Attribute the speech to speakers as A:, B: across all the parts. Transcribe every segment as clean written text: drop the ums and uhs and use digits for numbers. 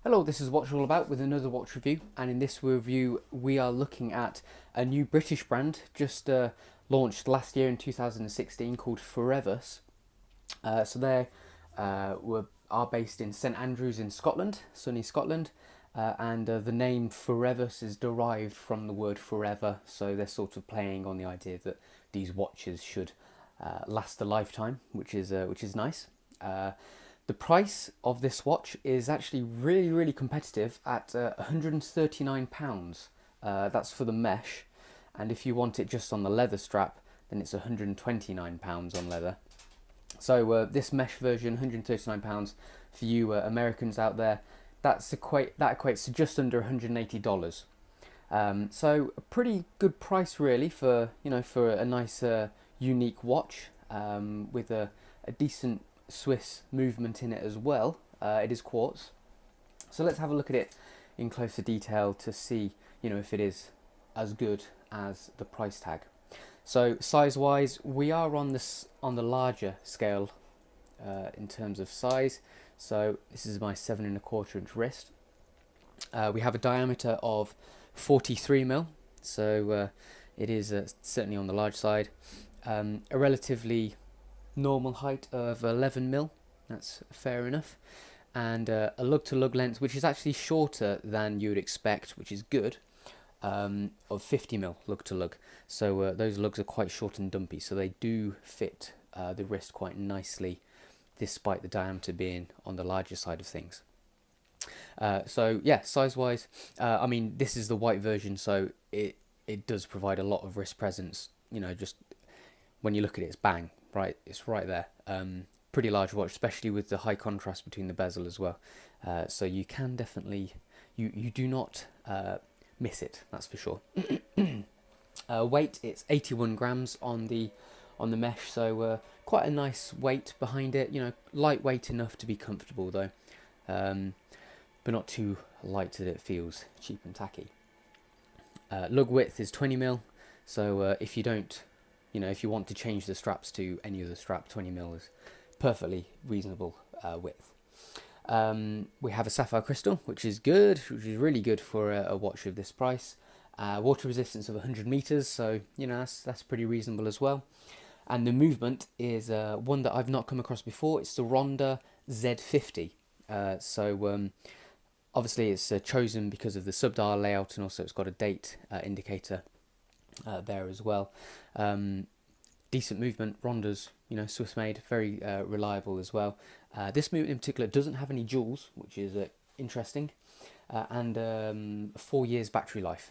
A: Hello, this is Watch All About with another watch review, and in this review we are looking at a new British brand just launched last year in 2016 called Forevus. So they are based in St Andrews in Scotland, sunny Scotland, and the name Forevus is derived from the word forever. So they're sort of playing on the idea that these watches should last a lifetime, which is nice. The price of this watch is actually really competitive at £139. That's for the mesh, and if you want it just on the leather strap, then it's £129 on leather. So this mesh version, £139 for you Americans out there. That equates to just under $180. So a pretty good price really for for a nice unique watch with a decent Swiss movement in it as well. It is quartz. So let's have a look at it in closer detail to see if it is as good as the price tag. So size wise, we are on the larger scale in terms of size. So this is my 7¼ inch wrist. We have a diameter of 43 mm, so it is certainly on the large side. A relatively normal height of 11 mm, that's fair enough, and a lug to lug length which is actually shorter than you would expect, which is good, of 50 mm lug to lug. So those lugs are quite short and dumpy, so they do fit the wrist quite nicely despite the diameter being on the larger side of things. So yeah, size wise, I mean, this is the white version, so it does provide a lot of wrist presence. Just when you look at it, it's bang, right, it's right there. Pretty large watch, especially with the high contrast between the bezel as well. So you can definitely, you do not miss it, that's for sure. Weight, it's 81 grams on the mesh, so quite a nice weight behind it. Lightweight enough to be comfortable though, but not too light that it feels cheap and tacky. Lug width is 20 mm, so if you don't, if you want to change the straps to any other strap, 20 mm is perfectly reasonable width. We have a sapphire crystal, which is good, which is really good for a watch of this price. Water resistance of 100 meters, so that's pretty reasonable as well. And the movement is one that I've not come across before. It's the Ronda Z50. So obviously it's chosen because of the subdial layout, and also it's got a date indicator there as well. Decent movement. Rondas, Swiss made, very reliable as well. This movement in particular doesn't have any jewels, which is interesting, and 4 years battery life,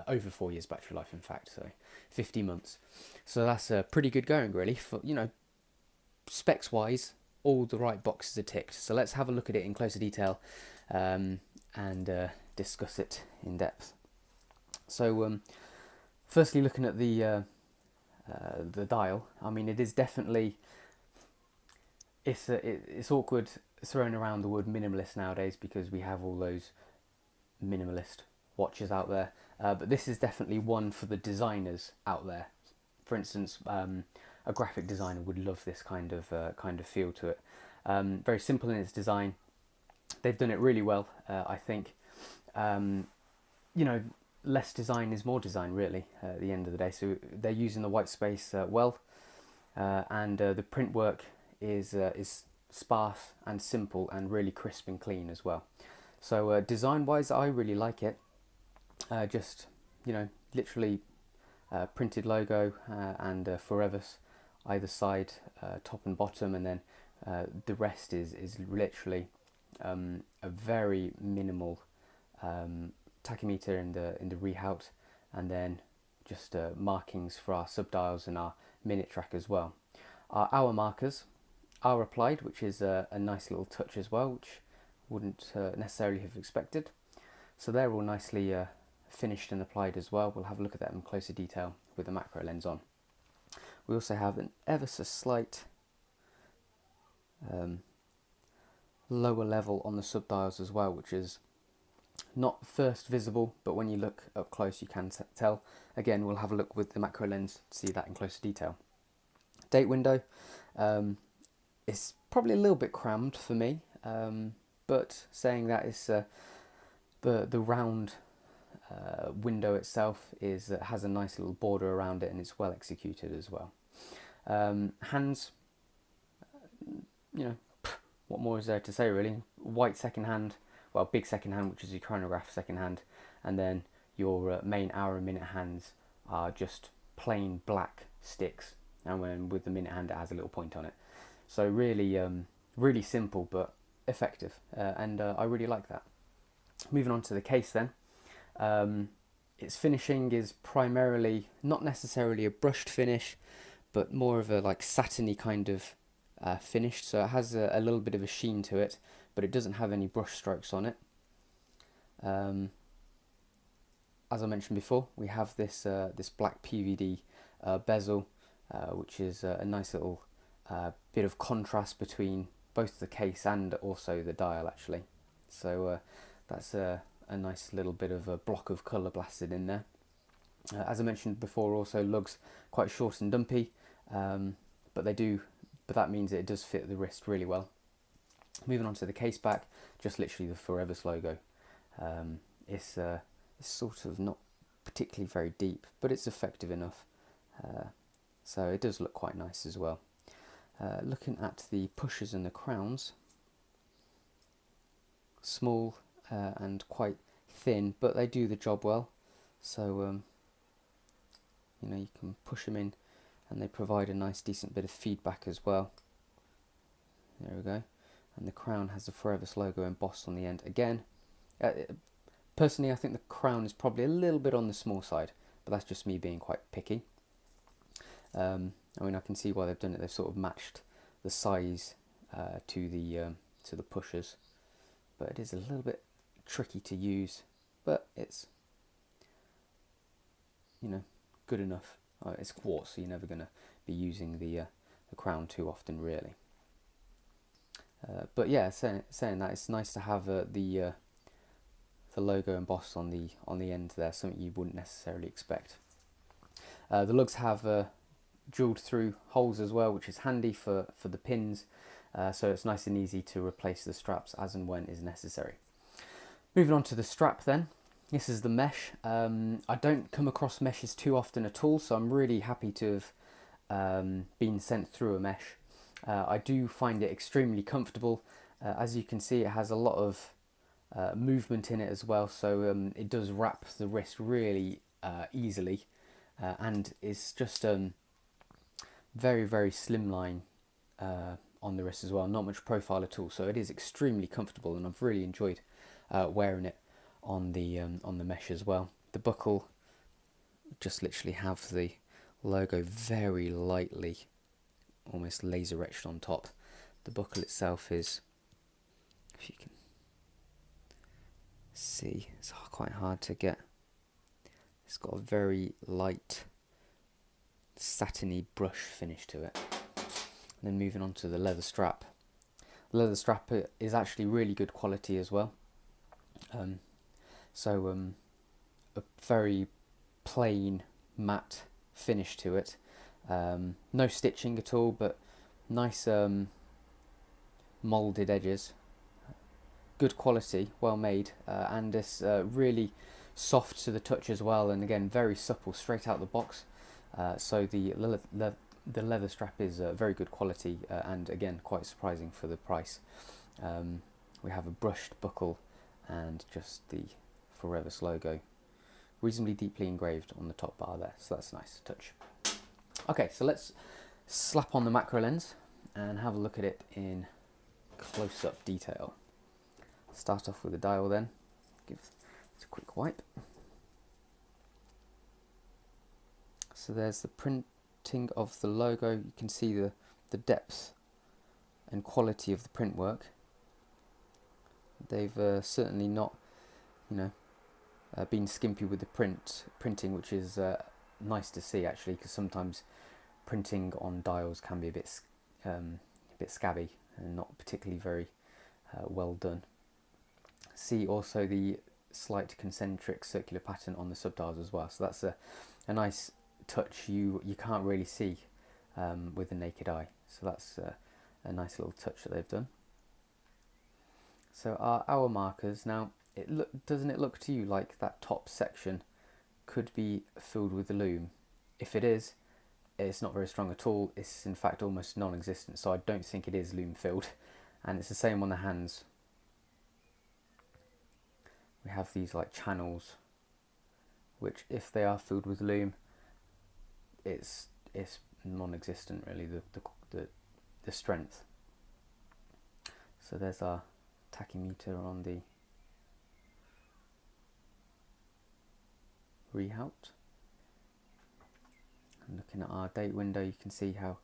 A: over 4 years battery life in fact, so 50 months. So that's pretty good going really for, specs wise, all the right boxes are ticked. So let's have a look at it in closer detail and discuss it in depth. So firstly, looking at the dial, I mean, it is definitely, it's awkward throwing around the word minimalist nowadays because we have all those minimalist watches out there, but this is definitely one for the designers out there. For instance, a graphic designer would love this kind of feel to it. Very simple in its design. They've done it really well, I think. Less design is more design, really, at the end of the day. So they're using the white space well, and the print work is sparse and simple and really crisp and clean as well. So design-wise, I really like it. Just literally printed logo and Forevus either side, top and bottom, and then the rest is literally a very minimal tachymeter in the rehaut, and then just markings for our subdials and our minute track as well. Our hour markers are applied, which is a nice little touch as well, which wouldn't necessarily have expected. So they're all nicely finished and applied as well. We'll have a look at that in closer detail with the macro lens on. We also have an ever so slight lower level on the subdials as well, which is not first visible, but when you look up close you can tell. Again, we'll have a look with the macro lens to see that in closer detail. Date window is probably a little bit crammed for me, but but saying that, it's the round window itself has a nice little border around it, and it's well executed as well. Hands, you know, what more is there to say really? White second hand, well, big second hand, which is your chronograph second hand, and then your main hour and minute hands are just plain black sticks, and when with the minute hand it has a little point on it. So really, really simple but effective, and I really like that. Moving on to the case then. Its finishing is primarily not necessarily a brushed finish, but more of a like satiny kind of finish. So it has a little bit of a sheen to it, but it doesn't have any brush strokes on it. As I mentioned before, we have this this black PVD bezel, which is a nice little bit of contrast between both the case and also the dial actually. So that's a nice little bit of a block of colour blasted in there. As I mentioned before, also lugs quite short and dumpy, but that means it does fit the wrist really well. Moving on to the case back, just literally the Forevus logo. It's sort of not particularly very deep, but it's effective enough. So it does look quite nice as well. Looking at the pushers and the crowns, small and quite thin, but they do the job well. So you know, you can push them in and they provide a nice decent bit of feedback as well. There we go. And the crown has the Forevus logo embossed on the end again. Personally, I think the crown is probably a little bit on the small side, but that's just me being quite picky. I mean, I can see why they've done it. They've sort of matched the size to the pushers, but it is a little bit tricky to use, but it's, you know, good enough. It's quartz, so you're never going to be using the crown too often, really. But yeah, saying that, it's nice to have the logo embossed on the end there, something you wouldn't necessarily expect. The lugs have jeweled through holes as well, which is handy for the pins, so it's nice and easy to replace the straps as and when is necessary. Moving on to the strap then. This is the mesh. I don't come across meshes too often at all, so I'm really happy to have been sent through a mesh. I do find it extremely comfortable. As you can see, it has a lot of movement in it as well, so it does wrap the wrist really easily, and it's just very, very slimline on the wrist as well, not much profile at all, so it is extremely comfortable, and I've really enjoyed wearing it on the mesh as well. The buckle, just literally have the logo very lightly, almost laser etched on top. The buckle itself is, if you can see, it's quite hard to get. It's got a very light satiny brush finish to it. And then moving on to the leather strap. The leather strap is actually really good quality as well. A very plain matte finish to it. No stitching at all, but nice moulded edges. Good quality, well made, and it's really soft to the touch as well, and again very supple straight out the box. So the leather strap is very good quality, and again quite surprising for the price. We have a brushed buckle and just the Forevus logo reasonably deeply engraved on the top bar there, so that's a nice touch. Okay, so let's slap on the macro lens and have a look at it in close-up detail. Start off with the dial then, give it a quick wipe. So there's the printing of the logo. You can see the depth and quality of the print work. They've certainly not, been skimpy with the printing, which is nice to see actually, because sometimes printing on dials can be a bit scabby and not particularly very well done. See also the slight concentric circular pattern on the subdials as well, so that's a nice touch you can't really see with the naked eye, so that's a nice little touch that they've done. So our hour markers now. Doesn't it look to you like that top section could be filled with lume? If it is, it's not very strong at all. It's in fact almost non-existent. So I don't think it is lume filled. And it's the same on the hands. We have these like channels, which if they are filled with lume, it's non-existent really. The strength. So there's our tachymeter on the rehout. And looking at our date window, you can see how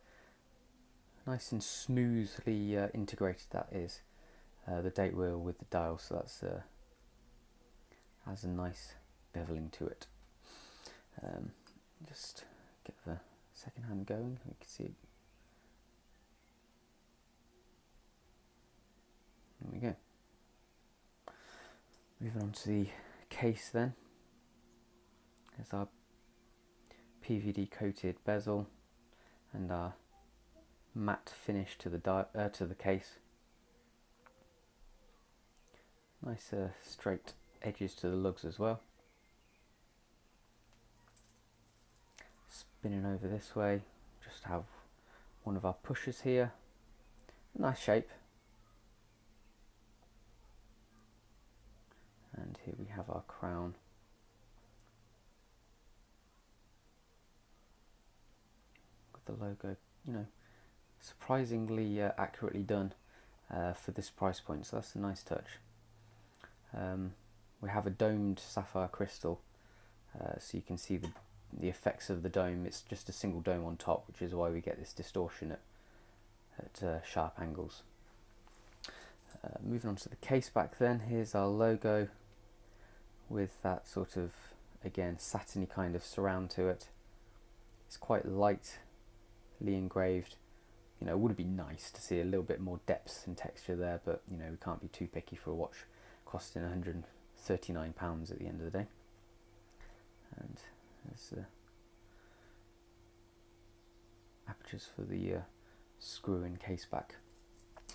A: nice and smoothly integrated that is. The date wheel with the dial, so that's has a nice beveling to it. Just get the second hand going. You can see it. There we go. Moving on to the case then. There's our PVD coated bezel and our matte finish to the case. Nice straight edges to the lugs as well. Spinning over this way, just have one of our pushers here. Nice shape. And here we have our crown. With the logo, surprisingly accurately done for this price point, so that's a nice touch. We have a domed sapphire crystal, so you can see the effects of the dome. It's just a single dome on top, which is why we get this distortion at sharp angles. Moving on to the case back then, here's our logo with that sort of, again, satiny kind of surround to it. It's quite lightly engraved. It would be nice to see a little bit more depth and texture there, but we can't be too picky for a watch costing £139 at the end of the day. And there's the apertures for the screw-in case back.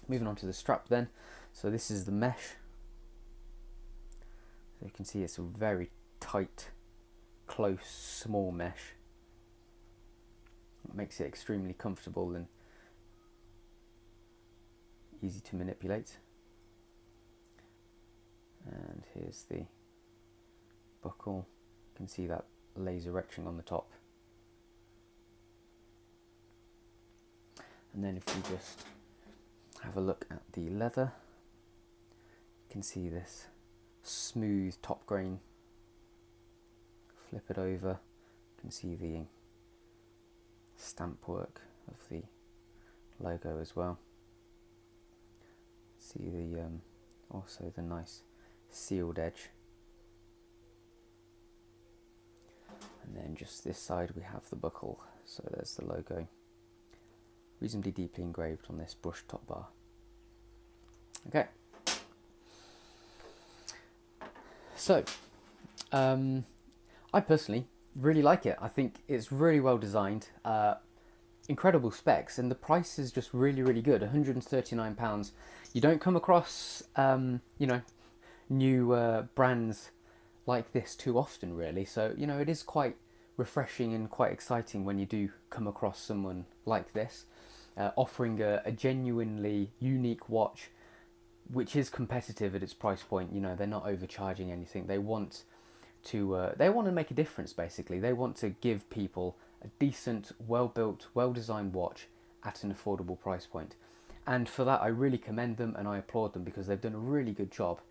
A: Moving on to the strap then. So this is the mesh. So you can see it's a very tight, close, small mesh. It makes it extremely comfortable and easy to manipulate. And here's the buckle. You can see that laser etching on the top. And then if you just have a look at the leather, you can see this smooth top grain. Flip it over, you can see the stamp work of the logo as well. See the also the nice sealed edge. And then just this side we have the buckle, so there's the logo, reasonably deeply engraved on this brushed top bar. Okay, so I personally really like it. I think it's really well designed, incredible specs, and the price is just really good. £139. You don't come across new brands like this too often, really. So it is quite refreshing and quite exciting when you do come across someone like this, offering a genuinely unique watch which is competitive at its price point. They're not overcharging anything. They want to make a difference, basically. They want to give people a decent, well-built, well-designed watch at an affordable price point. And for that, I really commend them and I applaud them, because they've done a really good job.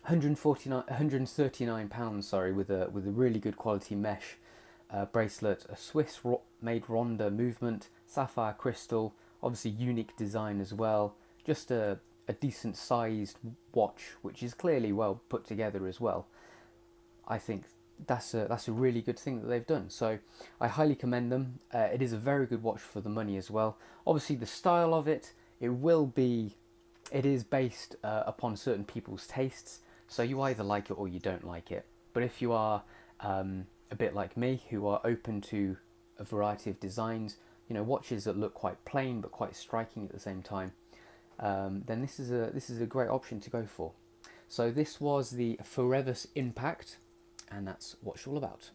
A: £139, with a really good quality mesh bracelet, a Swiss-made Ronda movement, sapphire crystal, obviously unique design as well. Just a decent sized watch, which is clearly well put together as well. I think that's a really good thing that they've done. So I highly commend them. It is a very good watch for the money as well. Obviously the style of it, it is based upon certain people's tastes. So you either like it or you don't like it. But if you are a bit like me, who are open to a variety of designs, watches that look quite plain but quite striking at the same time, then this is a great option to go for. So this was the Forevus Impact, and that's what it's all about.